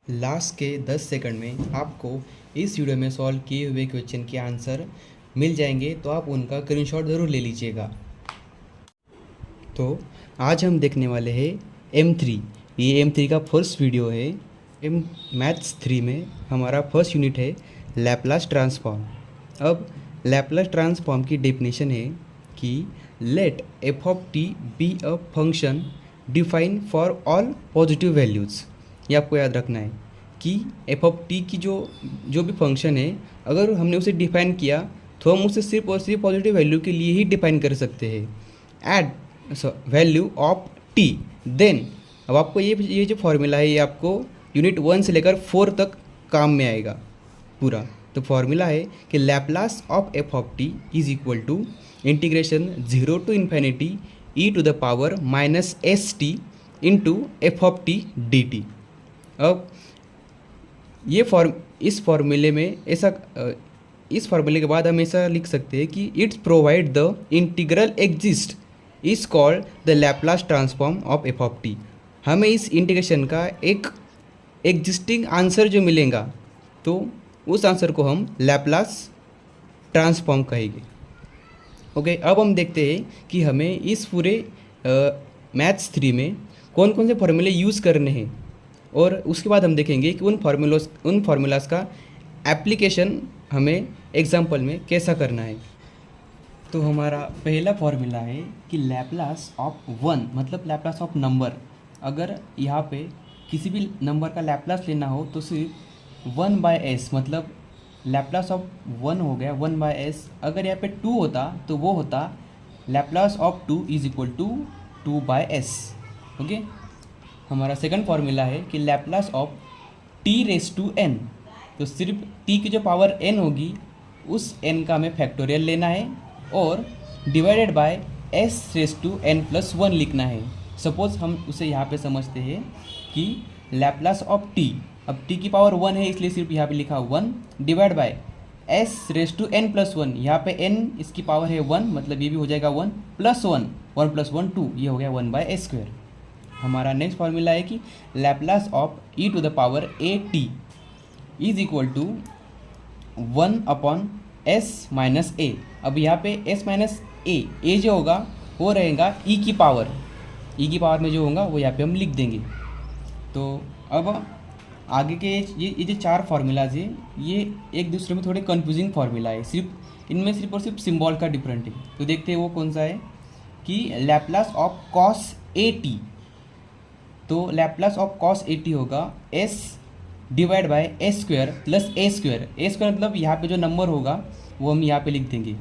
Last के 10 second में आपको इस वीडियो में सॉल्व किए हुए क्वेश्चन के आंसर मिल जाएंगे, तो आप उनका स्क्रीनशॉट ज़रूर ले लीजिएगा। तो आज हम देखने वाले हैं M3। ये M3 का फर्स्ट वीडियो है। मैथ्स 3 में हमारा फर्स्ट यूनिट है लैपलास ट्रांसफॉर्म। अब लैपलास ट्रांसफॉर्म की डेफिनेशन है कि let f of t be a function define for all positive values. ये आपको याद रखना है कि एफ ऑफ टी की जो भी फंक्शन है, अगर हमने उसे डिफाइन किया तो हम उसे सिर्फ और सिर्फ पॉजिटिव वैल्यू के लिए ही डिफाइन कर सकते हैं। Add value of t then, अब आपको ये जो फॉर्मूला है ये आपको यूनिट 1 से लेकर 4 तक काम में आएगा पूरा। तो फॉर्मूला है कि Laplace of f of t is equal to integration 0 to infinity e to the power minus s t into f of t d t. अब इस फॉर्मूले में इस फॉर्मूले के बाद हम ऐसा लिख सकते हैं कि it's provide the integral exist is called the Laplace transform of f of T. हमें इस इंटीग्रेशन का एक एग्जिस्टिंग आंसर जो मिलेगा तो उस आंसर को हम लैपलास ट्रांसफॉर्म कहेंगे। ओके, अब हम देखते हैं कि हमें इस पूरे मैथ्स 3 में कौन कौन से फॉर्मूले यूज़ करने हैं, और उसके बाद हम देखेंगे कि उन फार्मूलाज का एप्लीकेशन हमें एग्जाम्पल में कैसा करना है। तो हमारा पहला फॉर्मूला है कि लैपलास ऑफ 1 मतलब लैपलास ऑफ नंबर। अगर यहाँ पे किसी भी नंबर का लैपलास लेना हो तो सिर्फ 1/s मतलब लैपलास ऑफ 1 हो गया 1/s। अगर यहाँ पे 2 होता तो वो होता Laplace of 2 is equal to 2/s। Okay, हमारा सेकंड फार्मूला है कि Laplace of t raise to n, तो सिर्फ t की जो पावर n होगी उस n का हमें फैक्टोरियल लेना है और divided by s raise to n plus 1 लिखना है। सपोज हम उसे यहाँ पे समझते हैं कि लैपलास ऑफ t, अब t की पावर 1 है इसलिए सिर्फ यहाँ पे लिखा 1 divide by s raise to n plus 1। यहाँ पे n इसकी पावर है 1 मतलब ये भी हो जाएगा 1 प्लस 1, 1 प्लस 1 2, ये हो गया 1/s²। हमारा नेक्स्ट फार्मूला है कि Laplace of e to the power a t is equal to 1/s minus a। अब यहाँ पे s माइनस a जो होगा वो रहेगा e की पावर में जो होगा वो यहाँ पे हम लिख देंगे। तो अब आगे के ये जो 4 फार्मूलाज है ये एक दूसरे में थोड़े कंफ्यूजिंग फार्मूला है, इनमें सिर्फ और सिर्फ सिंबल का डिफरेंट है। तो देखते हैं वो कौन सा है कि Laplace of cos a t, तो Laplace of cos a t होगा s divide by s square plus a square. मतलब यहाँ पे जो नंबर होगा वो हम यहाँ पे लिख देंगे।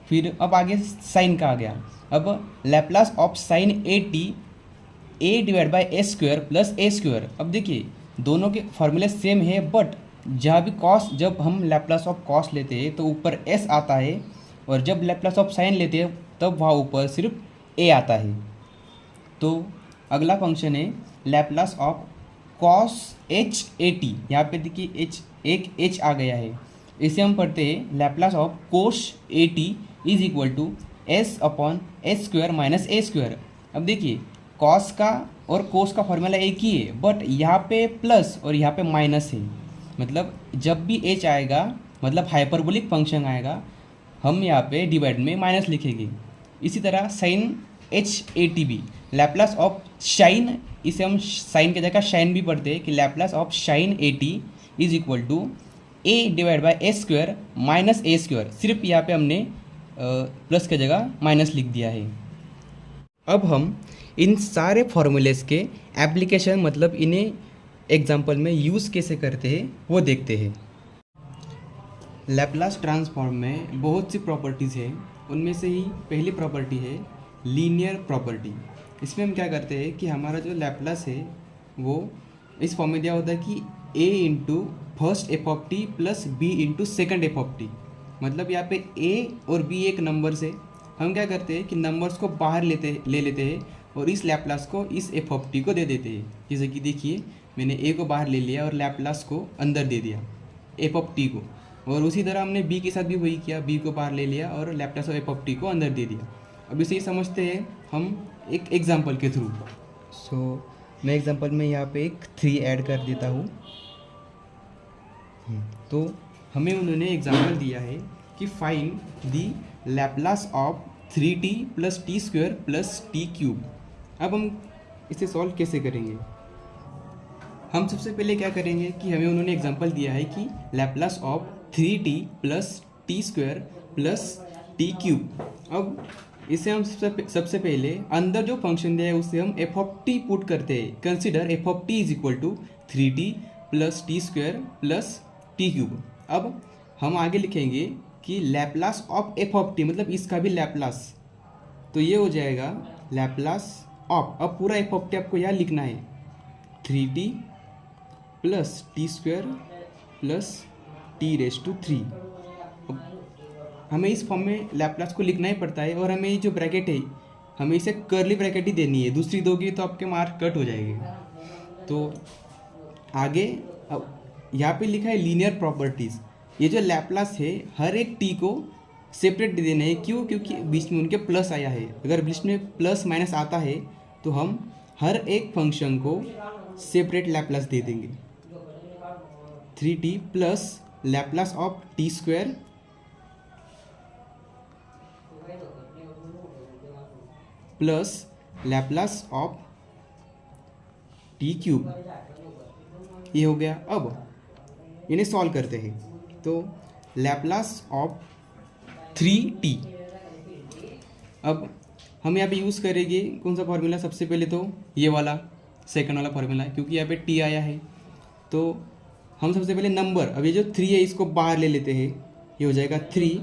फिर अब आगे साइन का आ गया। अब Laplace of sine a t a divide by s square plus a square. अब देखिए दोनों के फॉर्मूले सेम है, बट जहाँ भी cos, जब हम लैपलास ऑफ cos लेते हैं तो ऊपर s आता है, और जब लैपलास ऑफ साइन लेते हैं तब वहाँ ऊपर सिर्फ a आता है। तो अगला फंक्शन है Laplace of cos h a t। यहाँ पे देखिए एक h आ गया है, इसे हम पढ़ते हैं Laplace of cos a t is equal to s/s square minus a square. अब देखिए cos का और cos का फॉर्मूला एक ही है, बट यहाँ पे प्लस और यहाँ पे माइनस है। मतलब जब भी h आएगा मतलब हाइपरबोलिक फंक्शन आएगा, हम यहाँ पे डिवाइड में माइनस लिखेंगे। इसी तरह साइन h a t भी लैपलास ऑफ शाइन, इसे हम साइन की जगह शाइन भी पढ़ते हैं कि Laplace of sinh a t is equal to a divide by s square minus a square. सिर्फ यहाँ पे हमने प्लस की जगह माइनस लिख दिया है। अब हम इन सारे फॉर्मूलेस के एप्लीकेशन मतलब इन्हें एग्जाम्पल में यूज़ कैसे करते हैं वो देखते हैं। लैपलास ट्रांसफॉर्म में बहुत सी प्रॉपर्टीज़ हैं, उनमें से ही पहली प्रॉपर्टी है लीनियर प्रॉपर्टी। इसमें हम क्या करते हैं कि हमारा जो लैपलास है वो इस फॉर्म में दिया होता है कि a into first F of T plus b into second F of t. मतलब यहाँ पे a और b एक नंबर से हम क्या करते हैं कि नंबर्स को बाहर ले लेते हैं और इस लैपलास को इस एफ ऑफ टी को दे देते हैं। जैसे कि देखिए मैंने a को बाहर ले लिया और लैपलास को अंदर दे दिया एफ ऑफ टी को, और उसी तरह हमने b के साथ भी वही किया, b को बाहर ले लिया और लैपलास और एफ ऑफ टी को अंदर दे दिया। अब इसे समझते हैं हम एक एग्जाम्पल के थ्रू। सो मैं एग्जांपल में यहाँ पे एक 3 ऐड कर देता हूँ। तो हमें उन्होंने एग्जांपल दिया है कि find the Laplace of 3t plus t square plus t cube. अब हम इसे सॉल्व कैसे करेंगे? हम सबसे पहले क्या करेंगे कि हमें उन्होंने एग्जांपल दिया है कि Laplace of 3t plus t square plus t cube. अब इसे हम सबसे पहले अंदर जो फंक्शन दिया है उसे हम एफ ऑफ टी पुट करते हैं। Consider f of t is equal to 3t plus t square plus t cube. अब हम आगे लिखेंगे कि Laplace of f of t, मतलब इसका भी लैप्लास, तो ये हो जाएगा लैप्लास ऑफ, अब पूरा एफ ऑफ टी आपको यहाँ लिखना है, 3t plus t square plus t raise to 3। हमें इस फॉर्म में लैप्लास को लिखना ही पड़ता है, और हमें ये जो ब्रैकेट है हमें इसे कर्ली ब्रैकेट ही देनी है, दूसरी दोगी तो आपके मार्क कट हो जाएंगे। तो आगे अब यहाँ पे लिखा है लीनियर प्रॉपर्टीज़। ये जो लैप्लास है हर एक टी को सेपरेट दे देना है, क्यों? क्योंकि बीच में उनके प्लस आया है। अगर बीच में प्लस माइनस आता है तो हम हर एक फंक्शन को सेपरेट लैप्लास दे देंगे। 3t plus Laplace of T square plus Laplace of T cube, ये हो गया। अब इन्हें सॉल्व करते हैं। तो लैप्लास ऑफ 3t, अब हम यहाँ पे यूज़ करेंगे कौन सा फॉर्मूला? सबसे पहले तो ये वाला सेकंड वाला फॉर्मूला है, क्योंकि यहाँ पे t आया है। तो हम सबसे पहले नंबर, अब ये जो 3 है इसको बाहर ले लेते हैं, ये हो जाएगा 3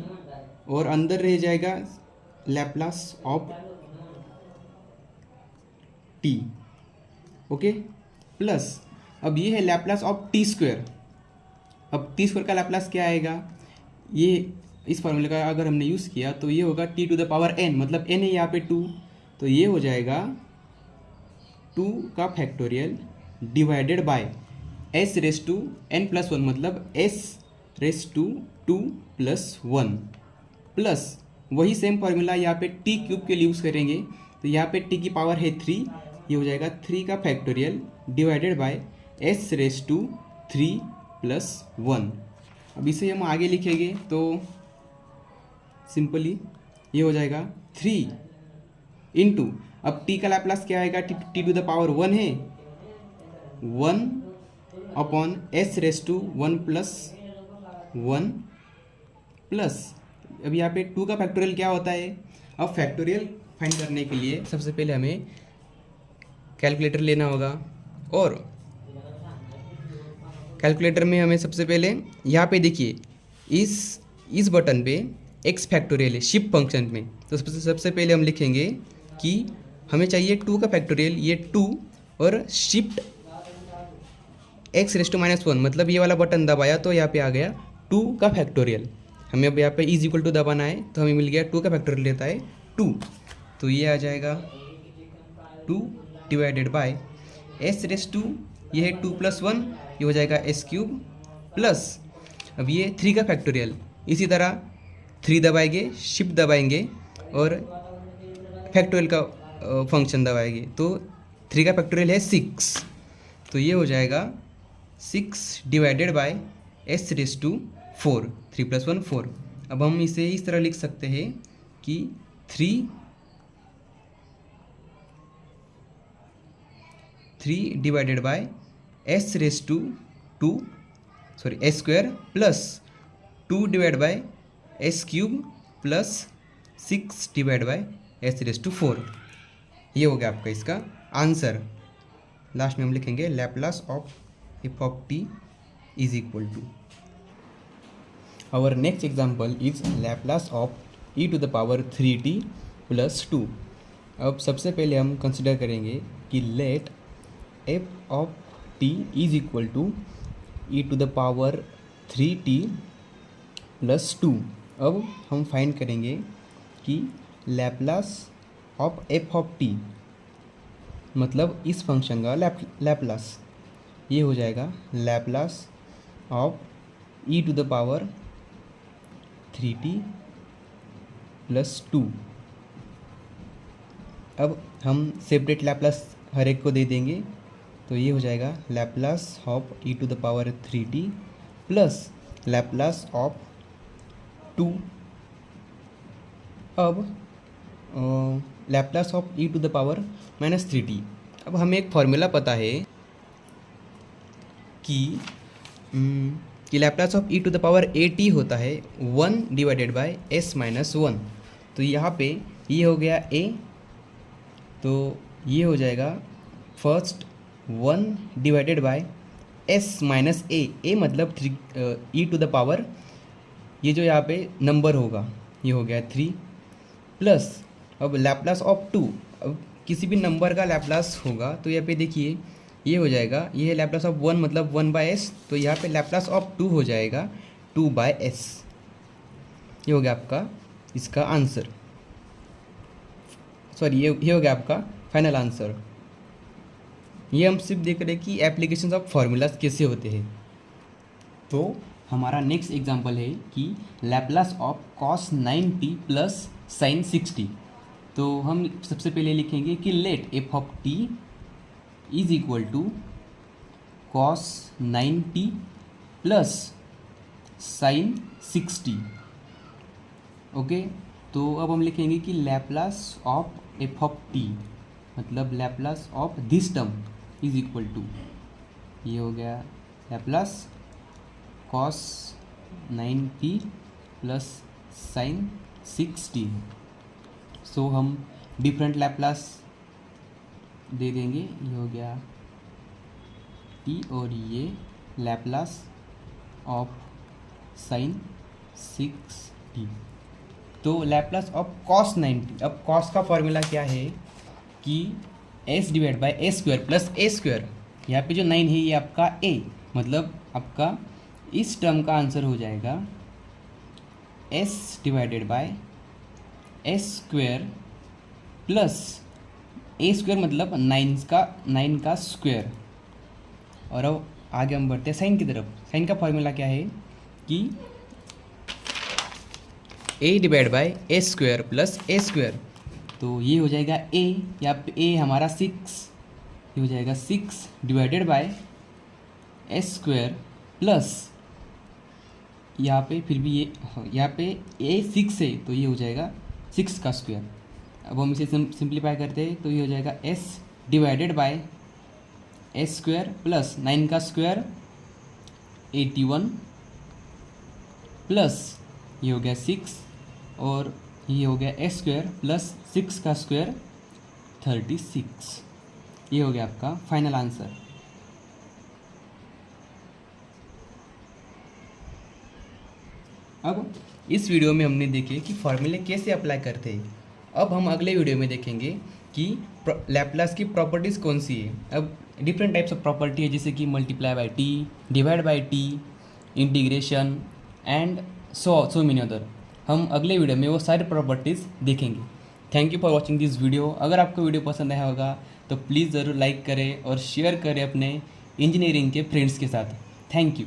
और अंदर रह जाएगा Laplace of T, okay, plus अब ये है लैप्लास ऑफ टी स्क्वायर। अब टी स्क्वायर का लैप्लास क्या आएगा? ये इस फॉर्मूले का अगर हमने यूज़ किया तो ये होगा t to the power n, मतलब n है यहाँ पे 2, तो ये हो जाएगा 2 का factorial divided by s raise to n plus 1, मतलब s raise to 2 plus 1, plus वही सेम फार्मूला यहाँ पे टी क्यूब के लिए यूज़ करेंगे। तो यहाँ पे t की पावर है 3, ये हो जाएगा 3 का factorial divided by s raise to 3 plus 1। अब इसे हम आगे लिखेंगे तो सिंपली ये हो जाएगा 3 इंटू, अब t का लैप्लास क्या आएगा? t टू द पावर 1 है, 1 upon s raise to 1 plus 1 plus, अब यहाँ पे 2 का फैक्टोरियल क्या होता है? अब फैक्टोरियल फाइंड करने के लिए सबसे पहले हमें कैलकुलेटर लेना होगा, और कैलकुलेटर में हमें सबसे पहले यहाँ पे देखिए इस बटन पे x फैक्टोरियल है शिफ्ट फंक्शन में। तो सबसे पहले हम लिखेंगे कि हमें चाहिए 2 का फैक्टोरियल, ये 2 और शिफ्ट x रेस टू -1, मतलब ये वाला बटन दबाया तो यहाँ पे आ गया 2 का फैक्टोरियल। हमें अब यहाँ पे इज इक्वल टू दबाना है, तो हमें मिल गया 2 का फैक्टोरियल लेता है 2, तो ये आ जाएगा 2 divided by s raise to, ये है 2 प्लस 1, ये हो जाएगा s क्यूब, प्लस अब ये 3 का फैक्टोरियल, इसी तरह 3 दबाएंगे, शिफ्ट दबाएंगे और फैक्टोरियल का फंक्शन दबाएंगे, तो 3 का फैक्टोरियल है 6, तो ये हो जाएगा 6 divided by s raise to 4, 3 plus 1 4। अब हम इसे इस तरह लिख सकते हैं कि 3 divided by s raise to 2, sorry s square plus 2 divide by s cube plus 6 divide by s raise to 4। ये हो गया आपका इसका आंसर। लास्ट में हम लिखेंगे Laplace of f of t is equal to, our next example is Laplace of e to the power 3t plus 2। अब सबसे पहले हम कंसिडर करेंगे कि let f of t is equal to e to the power 3t plus 2। अब हम find करेंगे कि Laplace of f of t, मतलब इस फंक्शन का लैप्लास, ये हो जाएगा Laplace of e to the power 3t plus 2। अब हम सेपरेट लैप्लास हर एक को दे देंगे, तो ये हो जाएगा Laplace of e to the power 3t plus Laplace of 2। अब Laplace of e to the power -3t। अब हमें एक फॉर्मूला पता है कि Laplace of e to the power at होता है 1 डिवाइडेड बाय s माइनस 1। तो यहाँ पे ये हो गया a, तो ये हो जाएगा first 1 divided by s minus a मतलब 3 ई टू द पावर, ये जो यहाँ पे नंबर होगा ये हो गया 3 प्लस अब लैप्लास ऑफ 2। अब किसी भी नंबर का लैप्लास होगा तो यहाँ पे देखिए ये हो जाएगा, ये है लैप्लास ऑफ 1 मतलब 1/s, तो यहाँ पे लैप्लास ऑफ 2 हो जाएगा 2/s। ये हो गया आपका इसका आंसर, सॉरी ये हो गया आपका फाइनल आंसर। ये हम सिर्फ देख रहे हैं कि एप्लीकेशन ऑफ फार्मूलाज कैसे होते हैं। तो हमारा नेक्स्ट एग्जांपल है कि Laplace of cos 9t plus sin 6t। तो हम सबसे पहले लिखेंगे कि let f of t is equal to cos 9t plus sin 6t। Okay, तो अब हम लिखेंगे कि Laplace of f of t मतलब Laplace of this term is equal to, ये हो गया Laplace cos 9t plus sin 6t। So हम डिफरेंट लैप्लास दे देंगे, ये हो गया t और ये लैप्लास ऑफ sin 6t। तो लैप्लास ऑफ cos 9t, अब cos का फॉर्मूला क्या है कि s divide by a square plus a square. यहाँ पे जो 9 है ये आपका a, मतलब आपका इस टर्म का आंसर हो जाएगा s divided by a square plus a square मतलब 9 का स्क्वायर। और अब आगे हम बढ़ते हैं साइन की तरफ। साइन का फॉर्मूला क्या है कि a divide bye a square plus a square. तो ये हो जाएगा a, या पे a हमारा 6, ये हो जाएगा 6 divided bye a square plus यहाँ पे फिर भी ये यहाँ पे a 6 है तो ये हो जाएगा 6 का स्क्वायर। अब हम इसे सिंप्लीफाई करते हैं तो ये हो जाएगा s divided by a square plus 9 का स्क्वायर 81 प्लस ये हो गया 6 और ये हो गया a स्क्वायर प्लस 6 का स्क्वायर 36। ये हो गया आपका फाइनल आंसर। अब इस वीडियो में हमने देखे कि फॉर्मूले कैसे अप्लाई करते हैं। अब हम अगले वीडियो में देखेंगे कि लैप्लास की प्रॉपर्टीज़ कौन सी है। अब डिफरेंट टाइप्स ऑफ प्रॉपर्टी है जैसे कि multiply by T, divide by T, integration and so many other. हम अगले वीडियो में वो सारी प्रॉपर्टीज़ देखेंगे। Thank you for watching this video. अगर आपको वीडियो पसंद आया होगा तो प्लीज़ ज़रूर लाइक करें और शेयर करें अपने इंजीनियरिंग के फ्रेंड्स के साथ। Thank you.